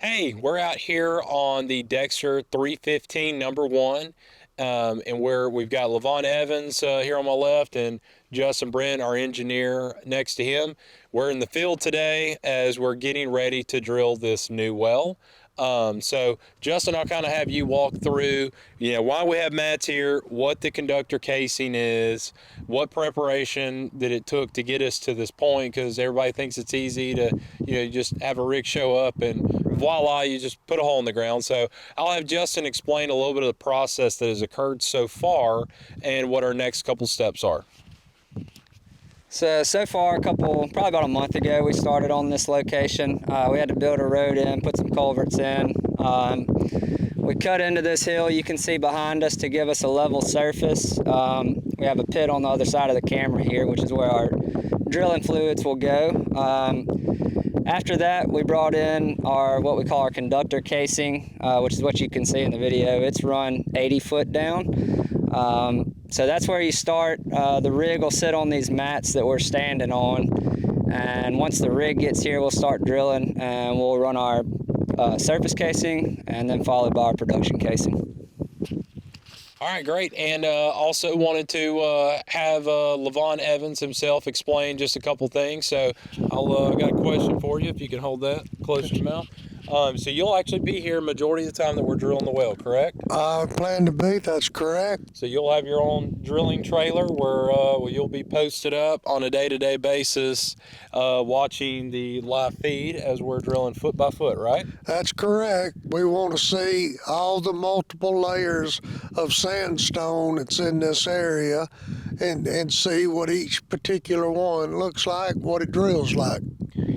Hey, we're out here on the Dexter 315 number one, and we've got Lavon Evans here on my left and Justin Brent, our engineer, next to him. We're in the field today as we're getting ready to drill this new well. So Justin, I'll kind of have you walk through, why we have mats here, what the conductor casing is, what preparation that it took to get us to this point, because everybody thinks it's easy to, just have a rig show up and voila, you just put a hole in the ground. So I'll have Justin explain a little bit of the process that has occurred so far and what our next couple steps are. So far, probably about a month ago, we started on this location. We had to build a road in, put some culverts in. We cut into this hill you can see behind us to give us a level surface. We have a pit on the other side of the camera here, which is where our drilling fluids will go. After that, we brought in what we call our conductor casing, which is what you can see in the video. It's run 80 foot down. So that's where you start. The rig will sit on these mats that we're standing on. And once the rig gets here, we'll start drilling and we'll run our surface casing and then followed by our production casing. All right, great. And also wanted to have Lavon Evans himself explain just a couple things. So I got a question for you, if you can hold that close to your mouth. So you'll actually be here majority of the time that we're drilling the well, correct? I plan to be, that's correct. So you'll have your own drilling trailer where you'll be posted up on a day-to-day basis watching the live feed as we're drilling foot by foot, right? That's correct. We want to see all the multiple layers of sandstone that's in this area and see what each particular one looks like, what it drills like.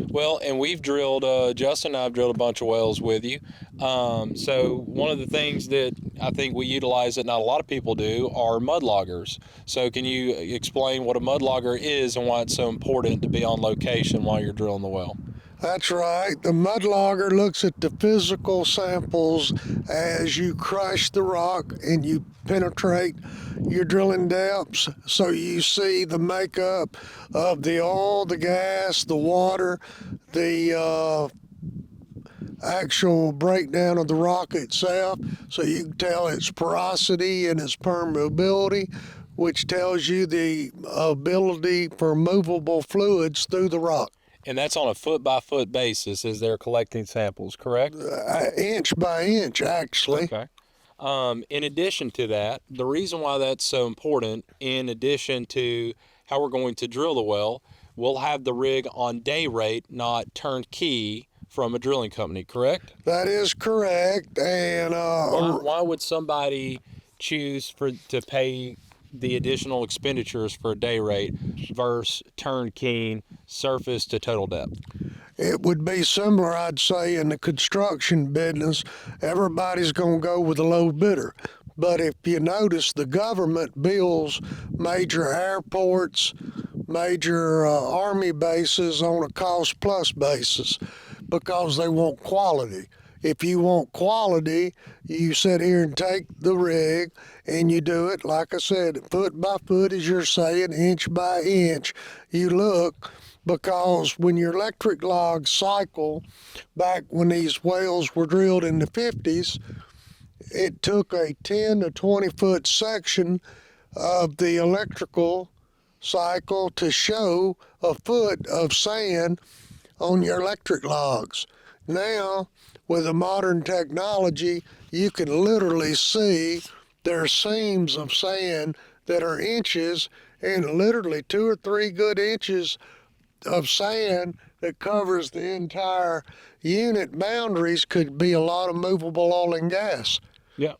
Well, and we've drilled, Justin and I have drilled a bunch of wells with you. So one of the things that I think we utilize that not a lot of people do are mud loggers. So can you explain what a mud logger is and why it's so important to be on location while you're drilling the well? That's right. The mud logger looks at the physical samples as you crush the rock and you penetrate your drilling depths, so you see the makeup of the oil, the gas, the water, the actual breakdown of the rock itself, so you can tell its porosity and its permeability, which tells you the ability for movable fluids through the rock. And that's on a foot-by-foot basis as they're collecting samples, correct? Inch by inch, actually. Okay. In addition to that, the reason why that's so important, in addition to how we're going to drill the well, we'll have the rig on day rate, not turnkey from a drilling company, correct? That is correct. And why would somebody choose to pay the additional expenditures for a day rate versus turnkey surface to total depth? It would be similar, I'd say, in the construction business. Everybody's going to go with the low bidder. But if you notice, the government builds major airports, major army bases on a cost-plus basis because they want quality. If you want quality, you sit here and take the rig and you do it, like I said, foot by foot, as you're saying, inch by inch. You look, because when your electric logs cycle, back when these wells were drilled in the 50s, it took a 10 to 20 foot section of the electrical cycle to show a foot of sand on your electric logs. Now, with the modern technology, you can literally see there are seams of sand that are inches, and literally 2 or 3 good inches of sand that covers the entire unit boundaries could be a lot of movable oil and gas. Yeah.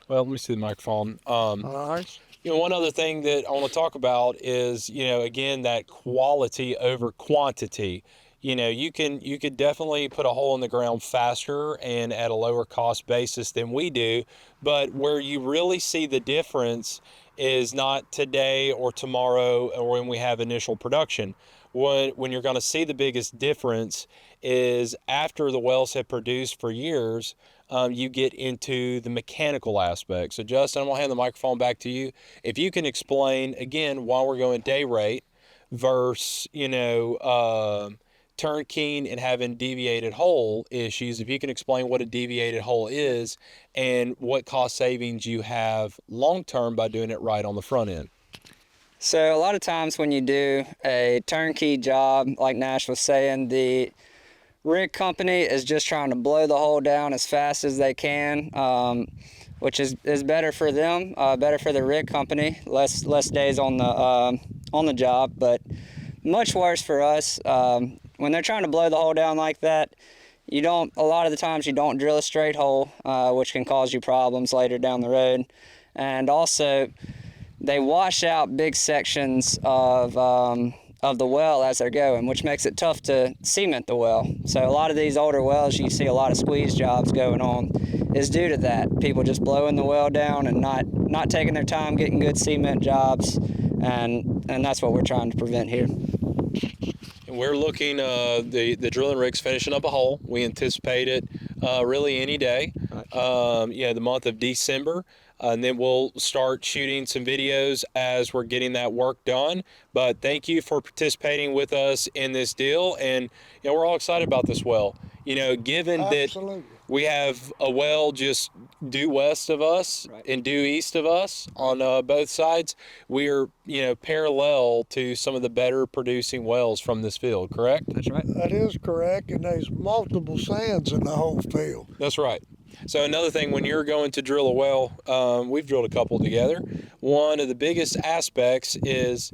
Well, let me see the microphone. All right. One other thing that I want to talk about is, again, that quality over quantity. You could definitely put a hole in the ground faster and at a lower cost basis than we do, but where you really see the difference is not today or tomorrow or when we have initial production. When you're going to see the biggest difference is after the wells have produced for years, you get into the mechanical aspect. So Justin, I'm going to hand the microphone back to you. If you can explain, again, why we're going day rate versus, turnkeying and having deviated hole issues, if you can explain what a deviated hole is and what cost savings you have long-term by doing it right on the front end. So a lot of times when you do a turnkey job, like Nash was saying, the rig company is just trying to blow the hole down as fast as they can, which is better for them, better for the rig company, less days on the job, but much worse for us. When they're trying to blow the hole down like that, a lot of the times you don't drill a straight hole, which can cause you problems later down the road. And also, they wash out big sections of the well as they're going, which makes it tough to cement the well. So a lot of these older wells, you see a lot of squeeze jobs going on, is due to that. People just blowing the well down and not taking their time getting good cement jobs, and that's what we're trying to prevent here. And we're looking, the drilling rig's finishing up a hole. We anticipate it really any day. The month of December. And then we'll start shooting some videos as we're getting that work done. But thank you for participating with us in this deal. And we're all excited about this well. Given Absolutely. that we have a well just due west of us and due east of us on both sides, we're parallel to some of the better producing wells from this field, correct? That's right. That is correct, and there's multiple sands in the whole field. That's right. So another thing, when you're going to drill a well, we've drilled a couple together. One of the biggest aspects is,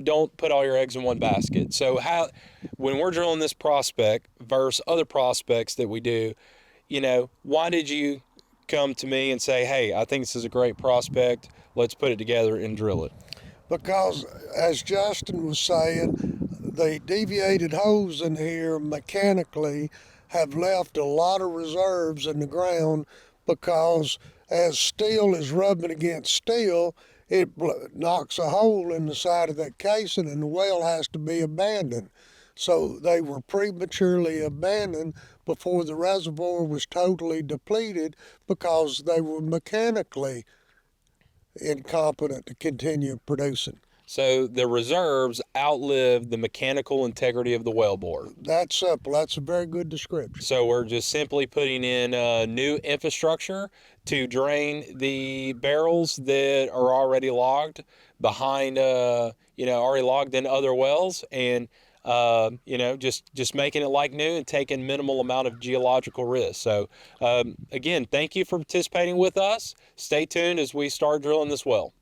don't put all your eggs in one basket. So when we're drilling this prospect versus other prospects that we do, why did you come to me and say, hey, I think this is a great prospect, let's put it together and drill it? Because, as Justin was saying, the deviated holes in here mechanically have left a lot of reserves in the ground, because as steel is rubbing against steel, it knocks a hole in the side of that casing, and the well has to be abandoned. So they were prematurely abandoned before the reservoir was totally depleted, because they were mechanically incompetent to continue producing. So the reserves outlived the mechanical integrity of the wellbore. That's simple. That's a very good description. So we're just simply putting in new infrastructure to drain the barrels that are already logged behind, already logged in other wells, and just making it like new and taking minimal amount of geological risk. So again, thank you for participating with us. Stay tuned as we start drilling this well.